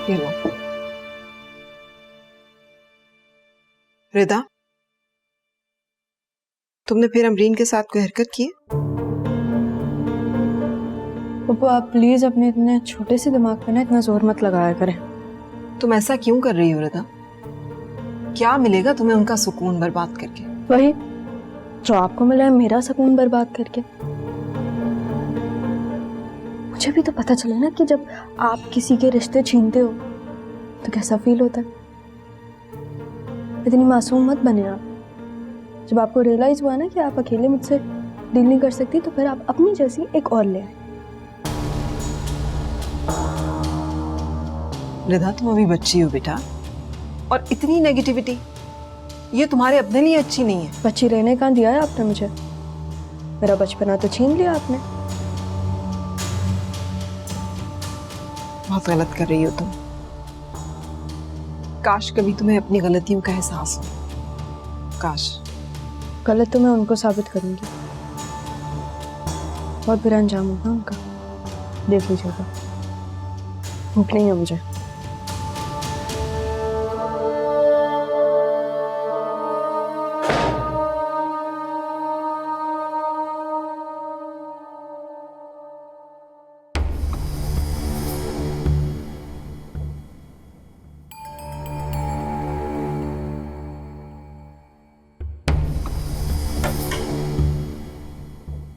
ये लो। रिदा, तुमने फिर अमरीन के साथ कोई हरकत की? पप्पू आप प्लीज अपने इतने छोटे से दिमाग पे ना इतना जोर मत लगाया करें। तुम ऐसा क्यों कर रही हो रिदा? क्या मिलेगा तुम्हें उनका सुकून बर्बाद करके? वही जो आपको मिला है, मेरा सुकून बर्बाद करके। मुझे भी तो पता चले ना कि जब आप किसी के रिश्ते छीनते हो तो कैसा फील होता है। इतनी मासूम मत बने आप। जब आपको रियलाइज हुआ ना कि आप अकेले मुझसे डील नहीं कर सकती तो फिर आप अपनी जैसी एक और ले आए। रिदा, तुम अभी बच्ची हो बेटा, और इतनी नेगेटिविटी ये तुम्हारे अपने लिए अच्छी नहीं है। बच्ची रहने कहाँ दिया है आपने मुझे? मेरा बचपना तो छीन लिया आपने। बहुत गलत कर रही हो तुम। काश कभी तुम्हें अपनी गलतियों का एहसास हो। काश। गलत तो मैं उनको साबित करूंगी। बहुत बुरा अंजाम होगा उनका, देख लीजिएगा। भूख नहीं है मुझे।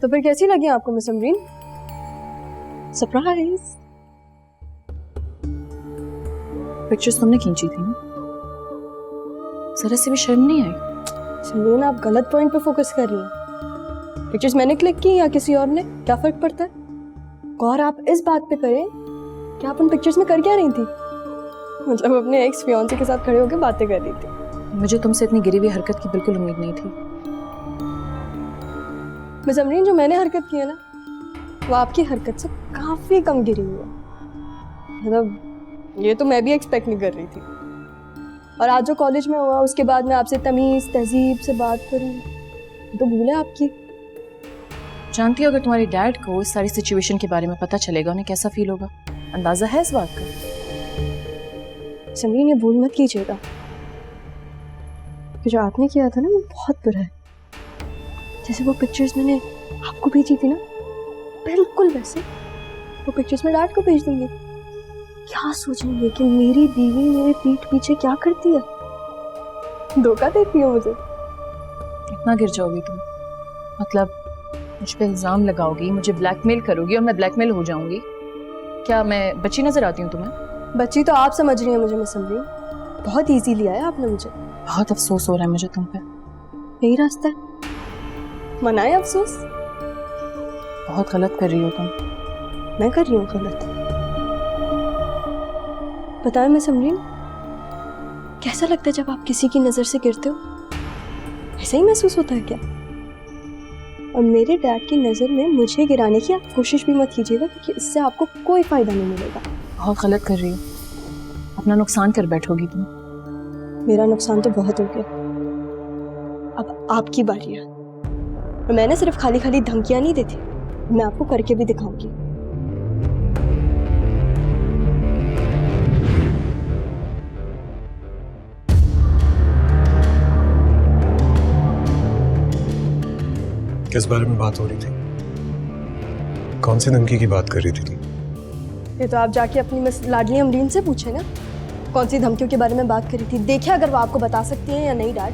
तो फिर कैसी लगी आपको मिस अमरीन? सरप्राइज। पिक्चर्स तुमने खींची थी ना, जरा से भी शर्म नहीं आई? अमरीन आप गलत पॉइंट पे फोकस कर रही हैं। पिक्चर्स मैंने क्लिक की या किसी और ने, क्या फर्क पड़ता है? और आप इस बात पे करें कि आप उन पिक्चर्स में कर क्या रही थी। मतलब अपने एक्स फियांसे के साथ खड़े होकर बातें कर रही थी। मुझे तुमसे इतनी गिरी हुई हरकत की बिल्कुल उम्मीद नहीं थी। मिस अमरीन जो मैंने हरकत की है ना, वो आपकी हरकत से काफी कम गिरी हुई है। मतलब ये तो मैं भी एक्सपेक्ट नहीं कर रही थी। और आज जो कॉलेज में हुआ उसके बाद मैं आपसे तमीज तहजीब से बात करूं तो भूल है आपकी। जानती हो अगर तुम्हारे डैड को इस सारी सिचुएशन के बारे में पता चलेगा उन्हें कैसा फील होगा? अंदाजा है इस बात का? अमरीन ये भूल मत कीजिएगा कि जो आपने किया था ना वो बहुत बुरा है। जैसे वो पिक्चर्स मैंने आपको भेजी थी ना, बिल्कुल वैसे वो पिक्चर्स मैं डैड को भेज दूंगी। क्या सोचेंगे कि मेरी बीवी मेरे पीठ पीछे क्या करती है, धोखा देती है मुझे। इतना गिर जाओगी तुम? मतलब मुझ पे इल्जाम लगाओगी, मुझे ब्लैकमेल करोगी और मैं ब्लैकमेल हो जाऊंगी? क्या मैं बच्ची नजर आती हूँ तुम्हें? बच्ची तो आप समझ रही हैं मुझे मिस अमरीन। बहुत इजी लिया है आपने मुझे। बहुत अफसोस हो रहा है मुझे तुम पे। यही रास्ता है, मनाए अफसोस। बहुत गलत कर रही हो तुम। मैं कर रही हूँ गलत? बताएं मिस अमरीन, कैसा लगता है जब आप किसी की नजर से गिरते हो? ऐसा ही महसूस होता है क्या? और मेरे डैड की नजर में मुझे गिराने की आप कोशिश भी मत कीजिएगा, क्योंकि इससे आपको कोई फायदा नहीं मिलेगा। बहुत गलत कर रही हो, अपना नुकसान कर बैठोगी तुम। मेरा नुकसान तो बहुत हो गया, अब आपकी बारी है। और मैंने सिर्फ खाली खाली धमकियां नहीं देती, मैं आपको करके भी दिखाऊंगी। किस बारे में बात हो रही थी? कौन सी धमकी की बात कर रही थी तुम? ये तो आप जाके अपनी मिस लाडली अमरीन से पूछे ना, कौन सी धमकियों के बारे में बात करी थी। देखिए अगर वो आपको बता सकती हैं या नहीं डैड।